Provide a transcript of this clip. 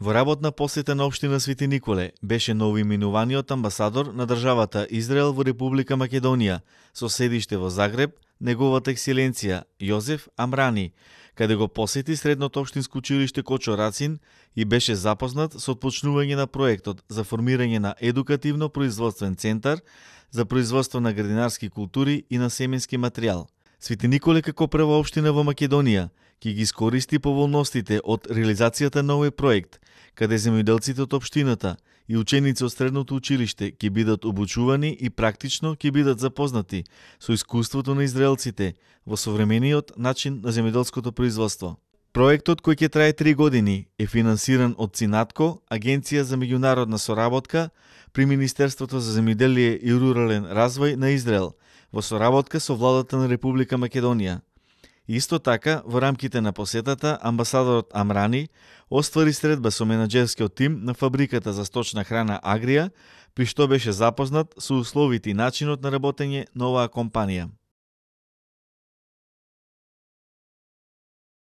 Во работна посета на општина Свети Николе беше новоименуваниот амбасадор на државата Израел во Република Македонија, со седиште во Загреб, неговата екселенција Јозеф Амрани, каде го посети средното општинско училиште Кочо Рацин и беше запознат со отпочнување на проектот за формирање на едукативно-производствен центар за производство на градинарски култури и на семенски материјал. Свети Николе како прва општина во Македонија ќе ги искористи поволностите од реализацијата на овој проект, каде земјоделците од општината и ученици од средното училиште ќе бидат обучувани и практично ќе бидат запознати со искуството на израелците во современиот начин на земјоделското производство. Проектот, кој ќе трае 3 години, е финансиран од ЦИНАТКО, Агенција за меѓународна соработка при Министерството за земјоделие и рурален развој на Израел, во соработка со владата на Република Македонија. Исто така, во рамките на посетата, амбасадорот Амрани оствари средба со менаџерскиот тим на фабриката за сточна храна Агрија, при што беше запознат со условите и начинот на работење на оваа компанија.